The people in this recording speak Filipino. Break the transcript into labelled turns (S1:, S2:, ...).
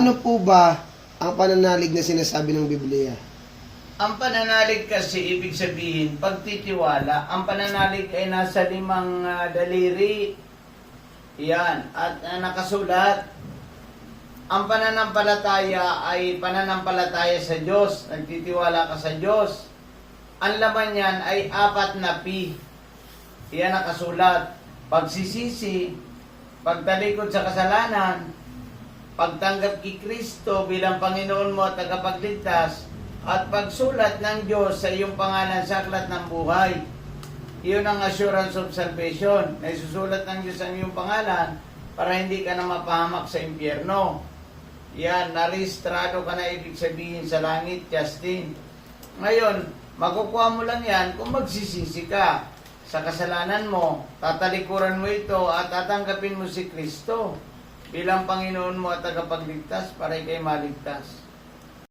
S1: Ano po ba ang pananalig na sinasabi ng Biblia?
S2: Ang pananalig kasi, ibig sabihin, pagtitiwala, ang pananalig ay nasa 5 daliri. Yan, at nakasulat. Ang pananampalataya ay pananampalataya sa Diyos. Nagtitiwala ka sa Diyos. Ang laman niyan ay 4 na P. Yan nakasulat. Pagsisisi, pagtalikod sa kasalanan, pagtanggap kay Kristo bilang Panginoon mo at tagapagligtas, at pagsulat ng Diyos sa iyong pangalan sa aklat ng buhay. Iyon ang assurance of salvation. Na isusulat ng Diyos ang iyong pangalan para hindi ka na mapahamak sa impyerno. Yan, narehistrado ka na, ibig sabihin sa langit, Justin. Ngayon, makukuha mo lang yan kung magsisisi ka sa kasalanan mo, tatalikuran mo ito at tatanggapin mo si Kristo bilang Panginoon mo at tagapagligtas para ikay maligtas.